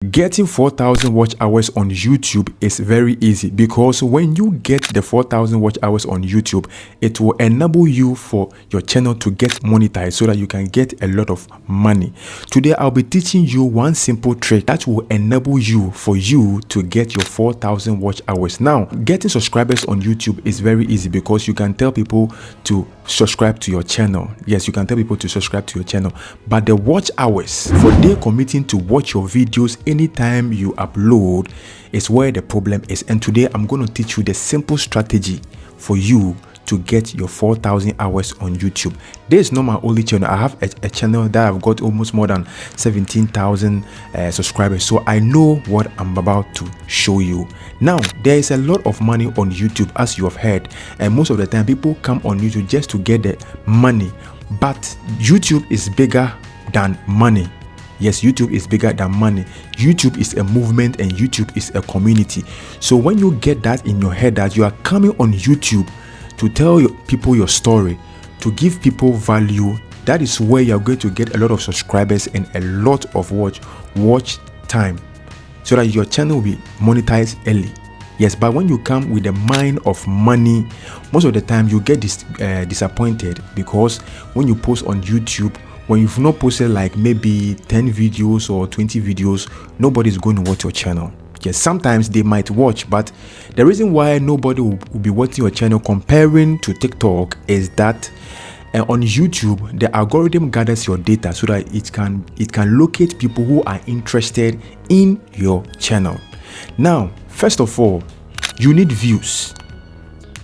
Getting 4,000 watch hours on YouTube is very easy, because when you get the 4,000 watch hours on YouTube, it will enable you for your channel to get monetized so that you can get a lot of money. Today, I'll be teaching you one simple trick that will enable you to get your 4,000 watch hours. Now, getting subscribers on YouTube is very easy because you can tell people to subscribe to your channel. Yes, you can tell people to subscribe to your channel, but the watch hours for they committing to watch your videos anytime you upload is where the problem is. And today I'm going to teach you the simple strategy for you to get your 4,000 hours on YouTube. This is not my only channel. I have a channel that I've got almost more than 17,000 subscribers, so I know what I'm about to show you. Now, there is a lot of money on YouTube, as you have heard, and most of the time people come on YouTube just to get the money, but YouTube is bigger than money. Yes, YouTube is bigger than money. YouTube is a movement and YouTube is a community. So when you get that in your head that you are coming on YouTube to tell people your story, to give people value, that is where you're going to get a lot of subscribers and a lot of watch time, so that your channel will be monetized early. Yes, but when you come with the mind of money, most of the time you get disappointed, because when you post on YouTube, when you've not posted like maybe 10 videos or 20 videos, nobody's going to watch your channel. Yes, sometimes they might watch, but the reason why nobody will be watching your channel comparing to TikTok is that on YouTube, the algorithm gathers your data so that it can locate people who are interested in your channel. Now, first of all, you need views.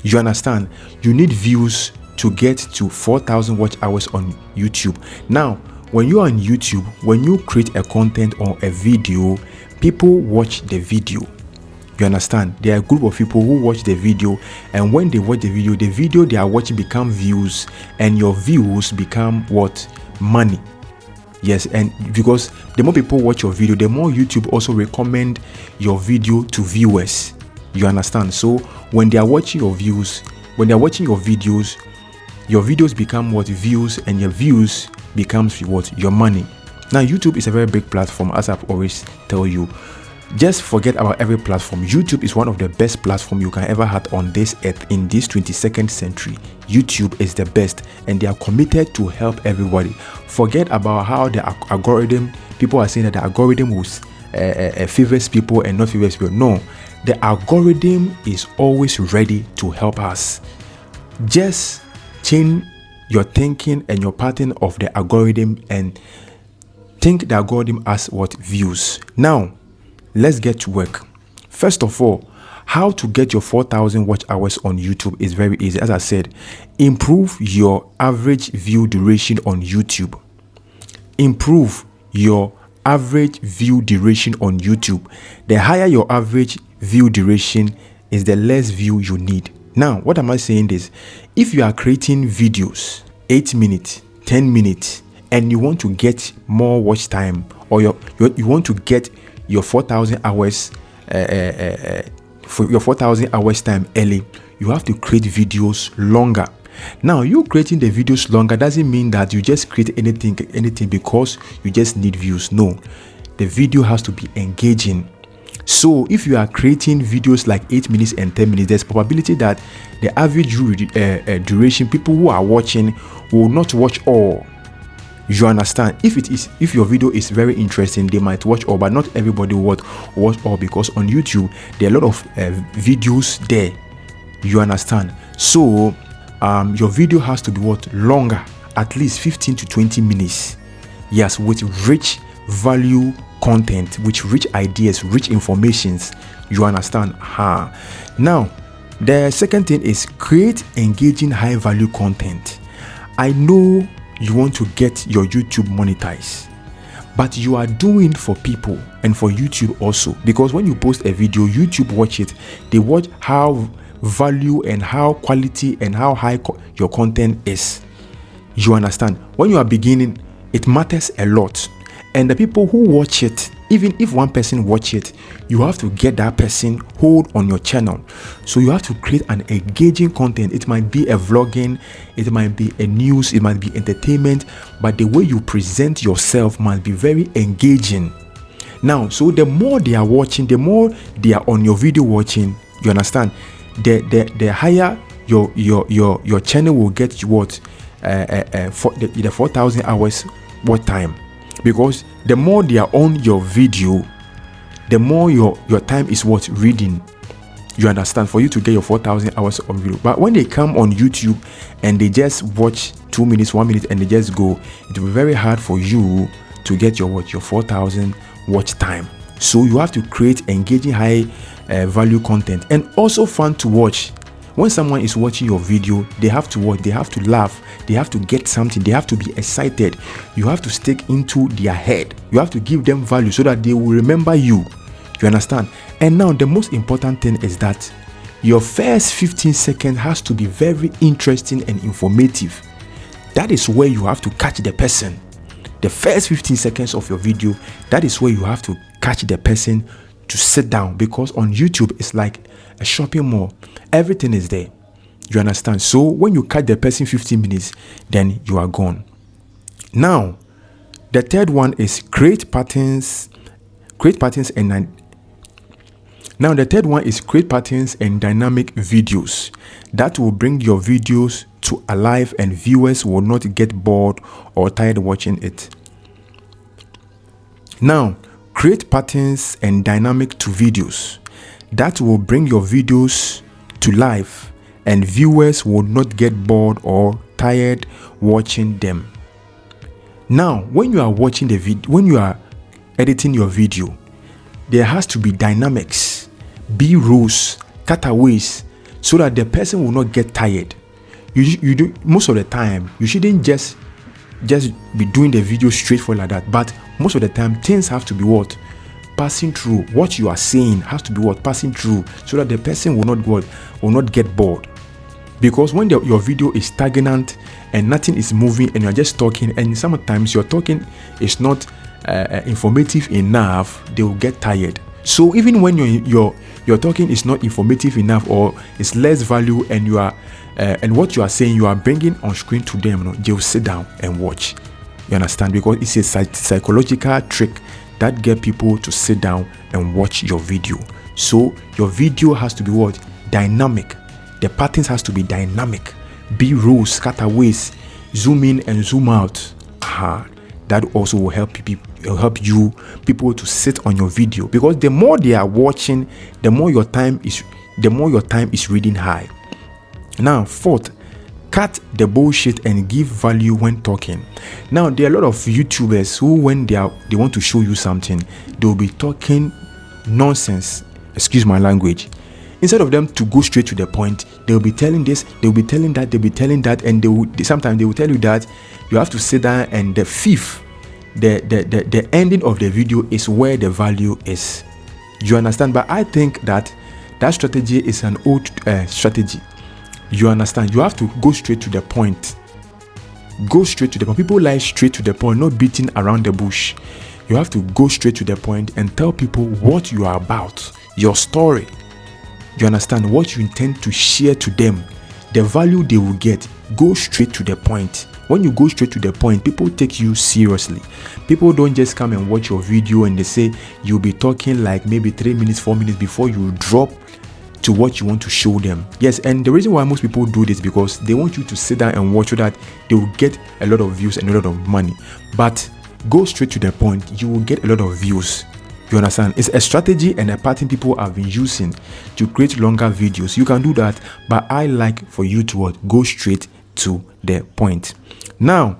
You understand? You need views to get to 4,000 watch hours on YouTube. Now, when you are on YouTube, when you create a content or a video, people watch the video. You understand? There are a group of people who watch the video, and when they watch the video they are watching become views, and your views become what? Money. Yes, and because the more people watch your video, the more YouTube also recommend your video to viewers. You understand? So when they are watching your views, when they are watching your videos become what? Views, and your views becomes what? Your money. Now, YouTube is a very big platform, as I've always tell you. Just forget about every platform. YouTube is one of the best platforms you can ever have on this earth in this 22nd century. YouTube is the best, and they are committed to help everybody. Forget about how the algorithm, people are saying that the algorithm will favors people and not favors people. No, the algorithm is always ready to help us. Just change your thinking and your pattern of the algorithm and think the algorithm as what? Views. Now, let's get to work. First of all, how to get your 4,000 watch hours on YouTube is very easy. As I said, improve your average view duration on YouTube. Improve your average view duration on YouTube. The higher your average view duration is, the less view you need. Now, what am I saying this? If you are creating videos 8 minutes, 10 minutes, and you want to get more watch time, or you want to get your 4,000 hours for your 4,000 hours time early, you have to create videos longer. Now, you creating the videos longer doesn't mean that you just create anything because you just need views. No, the video has to be engaging. So if you are creating videos like 8 minutes and 10 minutes, there's probability that the average duration, people who are watching will not watch all. You understand? If your video is very interesting, they might watch all, but not everybody will watch all, because on YouTube there are a lot of videos there. You understand? So your video has to be what? Longer, at least 15 to 20 minutes. Yes, with rich value content, with rich ideas, rich informations. You understand? Now, the second thing is create engaging high value content. I know you want to get your YouTube monetized, but you are doing for people and for YouTube also, because when you post a video, YouTube watch it. They watch how value and how quality and how high your content is. You understand? When you are beginning, it matters a lot, and the people who watch it, even if one person watch it, you have to get that person hold on your channel. So you have to create an engaging content. It might be a vlogging, it might be a news, it might be entertainment, but the way you present yourself must be very engaging. Now, so the more they are watching, the more they are on your video watching, you understand, the higher your channel will get you what for the 4,000 hours watch time. Because the more they are on your video, the more your time is what reading, you understand, for you to get your 4,000 hours of video. But when they come on YouTube and they just watch 2 minutes, 1 minute, and they just go, it will be very hard for you to get your 4,000 watch time. So you have to create engaging, high value content, and also fun to watch. When someone is watching your video, they have to watch, they have to laugh, they have to get something, they have to be excited. You have to stick into their head. You have to give them value so that they will remember you. You understand? And now the most important thing is that your first 15 seconds has to be very interesting and informative. That is where you have to catch the person. The first 15 seconds of your video, that is where you have to catch the person to sit down, because on YouTube it's like a shopping mall. Everything is there. You understand? So when you catch the person 15 minutes, then you are gone. Now, the third one is create patterns and dynamic videos that will bring your videos to alive and viewers will not get bored or tired watching it. Now, create patterns and dynamic to videos that will bring your videos to life and viewers will not get bored or tired watching them. Now, when you are watching the video, when you are editing your video, there has to be dynamics, B-rolls, cutaways, so that the person will not get tired. You do most of the time. You shouldn't just be doing the video straightforward like that. But most of the time, things have to be what passing through. What you are saying has to be what passing through, so that the person will not get bored. Because when your video is stagnant and nothing is moving and you're just talking, and sometimes your talking is not informative enough, they will get tired. So even when your talking is not informative enough or it's less value, and you are and what you are saying you are bringing on screen to them, they will sit down and watch. You understand? Because it's a psychological trick that get people to sit down and watch your video. So your video has to be what? Dynamic. The patterns has to be dynamic. B-rolls, cutaways, zoom in and zoom out. That also will help people to sit on your video, because the more they are watching, the more your time is reading high. Now, fourth, cut the bullshit and give value when talking. Now, there are a lot of YouTubers who, when they want to show you something, they will be talking nonsense. Excuse my language. Instead of them to go straight to the point, they'll be telling this, they'll be telling that, they'll be telling that, and sometimes they will tell you that you have to sit down, and the fifth, the ending of the video is where the value is. You understand? But I think that strategy is an old strategy. You understand? You have to go straight to the point. Go straight to the point. People like straight to the point, not beating around the bush. You have to go straight to the point and tell people what you are about, your story. You understand? What you intend to share to them, the value they will get. Go straight to the point. When you go straight to the point, people take you seriously. People don't just come and watch your video and they say you'll be talking like maybe 3 minutes, 4 minutes before you drop to what you want to show them. Yes, and the reason why most people do this, because they want you to sit down and watch so that they will get a lot of views and a lot of money. But go straight to the point, you will get a lot of views. You understand? It's a strategy and a pattern people have been using to create longer videos. You can do that, but I like for you to go straight to the point. Now,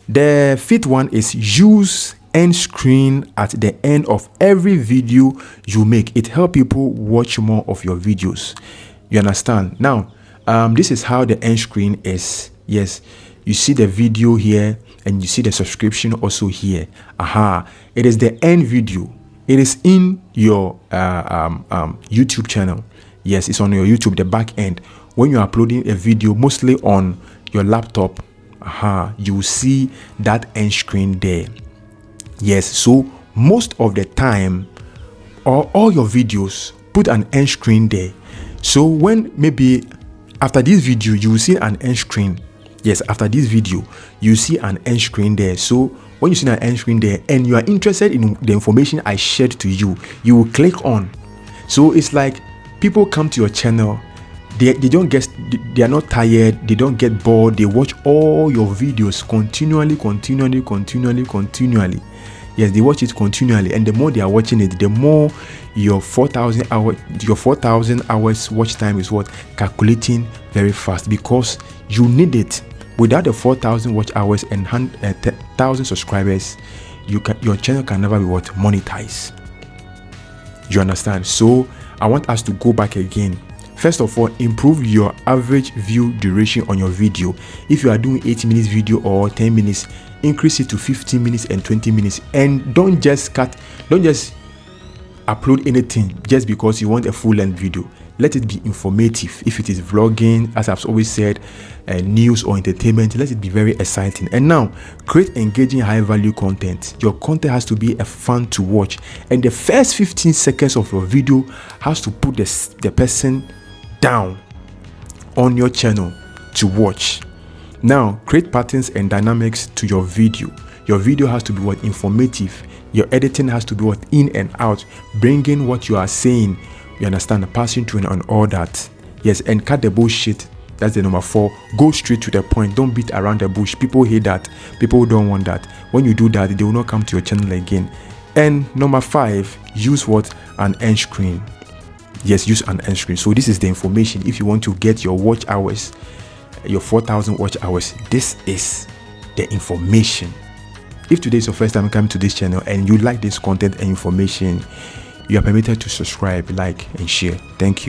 the fifth one is use end screen at the end of every video you make. It helps people watch more of your videos. You understand? Now, this is how the end screen is. Yes, you see the video here and you see the subscription also here. It is the end video. It is in your YouTube channel. Yes, it's on your YouTube, the back end. When you're uploading a video, mostly on your laptop, you will see that end screen there. Yes, so most of the time, or all your videos, put an end screen there. So when maybe after this video, you will see an end screen. Yes, after this video, you see an end screen there. So when you see an end screen there and you are interested in the information I shared to you, you will click on. So it's like people come to your channel, they are not tired, they don't get bored, they watch all your videos continually. Yes, they watch it continually, and the more they are watching it, the more your 4,000 hours watch time is calculating very fast, because you need it. Without the 4,000 watch hours and 1,000 subscribers, your channel can never be monetized. You understand? So I want us to go back again. First of all, improve your average view duration on your video. If you are doing 8 minutes video or 10 minutes, increase it to 15 minutes and 20 minutes. And don't just upload anything just because you want a full-length video. Let it be informative. If it is vlogging, as I've always said, news or entertainment, let it be very exciting. And now, create engaging high-value content. Your content has to be a fun to watch, and the first 15 seconds of your video has to put the person down on your channel to watch. Now, create patterns and dynamics to your video. Your video has to be informative. Your editing has to be in and out, bringing what you are saying, you understand, passing through and all that. Yes, and cut the bullshit. That's the number 4. Go straight to the point. Don't beat around the bush. People hate that. People don't want that. When you do that, they will not come to your channel again. And number 5, use an end screen. Yes, use an end screen. So this is the information. If you want to get your watch hours, your 4,000 watch hours, this is the information. If today is your first time coming to this channel and you like this content and information, you are permitted to subscribe, like, and share. Thank you.